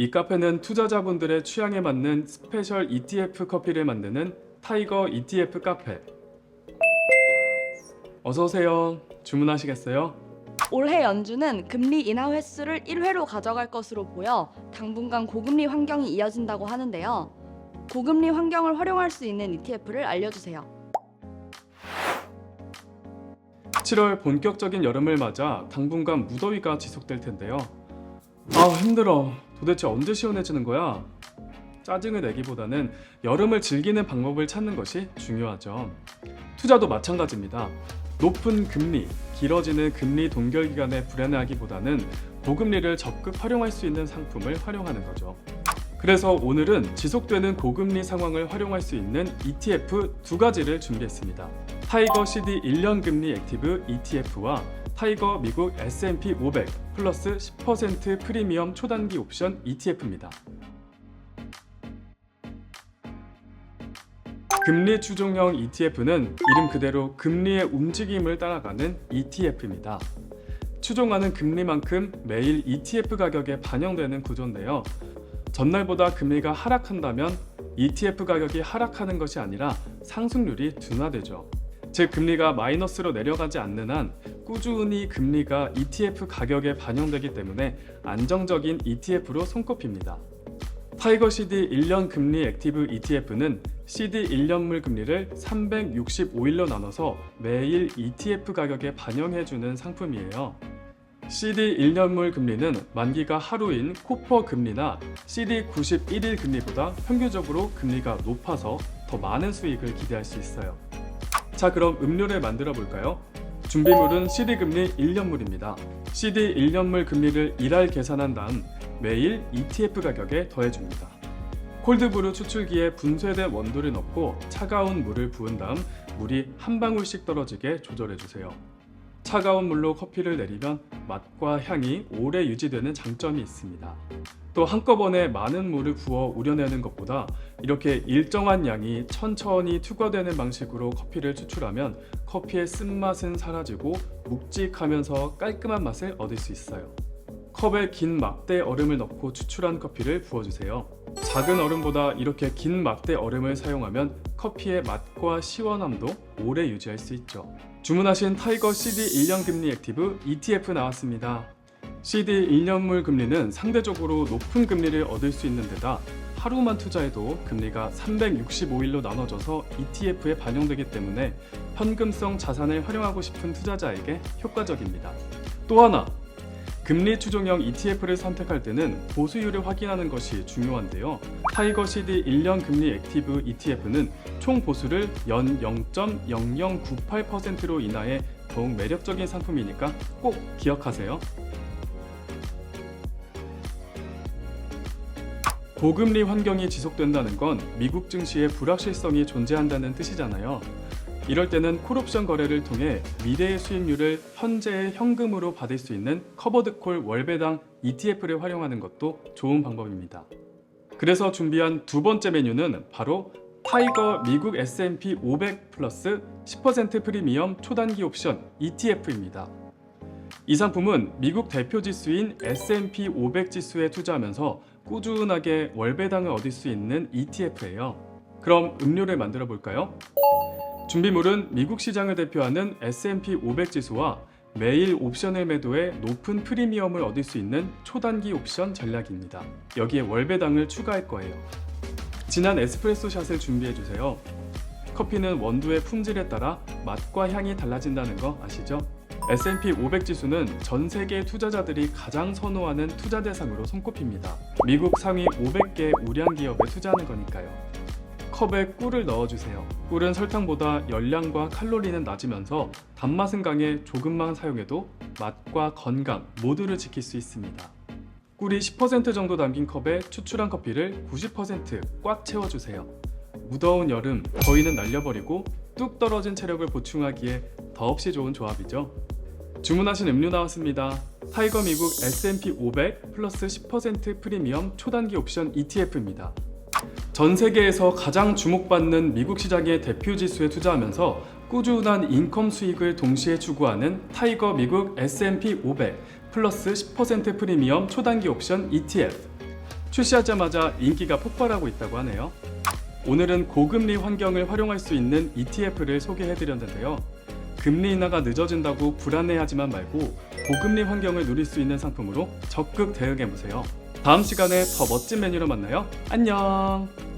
이 카페는 투자자분들의 취향에 맞는 스페셜 ETF 커피를 만드는 타이거 ETF 카페. 어서오세요. 주문하시겠어요? 올해 연준은 금리 인하 횟수를 1회로 가져갈 것으로 보여 당분간 고금리 환경이 이어진다고 하는데요. 고금리 환경을 활용할 수 있는 ETF를 알려주세요. 7월 본격적인 여름을 맞아 당분간 무더위가 지속될 텐데요. 아, 힘들어. 도대체 언제 시원해지는 거야? 짜증을 내기보다는 여름을 즐기는 방법을 찾는 것이 중요하죠. 투자도 마찬가지입니다. 높은 금리, 길어지는 금리 동결 기간에 불안해하기보다는 고금리를 적극 활용할 수 있는 상품을 활용하는 거죠. 그래서 오늘은 지속되는 고금리 상황을 활용할 수 있는 ETF 두 가지를 준비했습니다. 타이거 CD 1년 금리 액티브 ETF와 타이거 미국 S&P 500 플러스 10% 프리미엄 초단기 옵션 ETF입니다. 금리 추종형 ETF는 이름 그대로 금리의 움직임을 따라가는 ETF입니다. 추종하는 금리만큼 매일 ETF 가격에 반영되는 구조인데요. 전날보다 금리가 하락한다면 ETF 가격이 하락하는 것이 아니라 상승률이 둔화되죠. 즉 금리가 마이너스로 내려가지 않는 한 꾸준히 금리가 ETF 가격에 반영되기 때문에 안정적인 ETF로 손꼽힙니다. 타이거 CD 1년 금리 액티브 ETF는 CD 1년물 금리를 365일로 나눠서 매일 ETF 가격에 반영해주는 상품이에요. CD 1년물 금리는 만기가 하루인 코퍼 금리나 CD 91일 금리보다 평균적으로 금리가 높아서 더 많은 수익을 기대할 수 있어요. 자, 그럼 음료를 만들어 볼까요? 준비물은 CD 금리 1년물입니다. CD 1년물 금리를 1할 계산한 다음 매일 ETF 가격에 더해줍니다. 콜드브루 추출기에 분쇄된 원두를 넣고 차가운 물을 부은 다음 물이 한 방울씩 떨어지게 조절해주세요. 차가운 물로 커피를 내리면 맛과 향이 오래 유지되는 장점이 있습니다. 또 한꺼번에 많은 물을 부어 우려내는 것보다 이렇게 일정한 양이 천천히 투과되는 방식으로 커피를 추출하면 커피의 쓴맛은 사라지고 묵직하면서 깔끔한 맛을 얻을 수 있어요. 컵에 긴 막대 얼음을 넣고 추출한 커피를 부어주세요. 작은 얼음보다 이렇게 긴 막대 얼음을 사용하면 커피의 맛과 시원함도 오래 유지할 수 있죠. 주문하신 타이거 CD 1년 금리 액티브 ETF 나왔습니다. CD 1년물 금리는 상대적으로 높은 금리를 얻을 수 있는 데다 하루만 투자해도 금리가 365일로 나눠져서 ETF에 반영되기 때문에 현금성 자산을 활용하고 싶은 투자자에게 효과적입니다. 또 하나, 금리 추종형 ETF를 선택할 때는 보수율을 확인하는 것이 중요한데요. 타이거 CD 1년 금리 액티브 ETF는 총 보수를 연 0.0098%로 인하해 더욱 매력적인 상품이니까 꼭 기억하세요. 고금리 환경이 지속된다는 건 미국 증시에 불확실성이 존재한다는 뜻이잖아요. 이럴 때는 콜옵션 거래를 통해 미래의 수익률을 현재의 현금으로 받을 수 있는 커버드콜 월배당 ETF를 활용하는 것도 좋은 방법입니다. 그래서 준비한 두 번째 메뉴는 바로 타이거 미국 S&P 500 플러스 10% 프리미엄 초단기 옵션 ETF입니다. 이 상품은 미국 대표 지수인 S&P 500 지수에 투자하면서 꾸준하게 월배당을 얻을 수 있는 ETF예요. 그럼 음료를 만들어 볼까요? 준비물은 미국 시장을 대표하는 S&P 500 지수와 매일 옵션을 매도해 높은 프리미엄을 얻을 수 있는 초단기 옵션 전략입니다. 여기에 월배당을 추가할 거예요. 진한 에스프레소 샷을 준비해주세요. 커피는 원두의 품질에 따라 맛과 향이 달라진다는 거 아시죠? S&P 500 지수는 전 세계 투자자들이 가장 선호하는 투자 대상으로 손꼽힙니다. 미국 상위 500개 우량 기업에 투자하는 거니까요. 컵에 꿀을 넣어주세요. 꿀은 설탕보다 열량과 칼로리는 낮으면서 단맛은 강해 조금만 사용해도 맛과 건강 모두를 지킬 수 있습니다. 꿀이 10% 정도 담긴 컵에 추출한 커피를 90% 꽉 채워주세요. 무더운 여름, 더위는 날려버리고 뚝 떨어진 체력을 보충하기에 더없이 좋은 조합이죠. 주문하신 음료 나왔습니다. 타이거 미국 S&P 500 플러스 10% 프리미엄 초단기 옵션 ETF입니다. 전 세계에서 가장 주목받는 미국 시장의 대표 지수에 투자하면서 꾸준한 인컴 수익을 동시에 추구하는 타이거 미국 S&P 500 플러스 10% 프리미엄 초단기 옵션 ETF. 출시하자마자 인기가 폭발하고 있다고 하네요. 오늘은 고금리 환경을 활용할 수 있는 ETF를 소개해드렸는데요. 금리 인하가 늦어진다고 불안해하지만 말고 고금리 환경을 누릴 수 있는 상품으로 적극 대응해보세요. 다음 시간에 더 멋진 메뉴로 만나요. 안녕!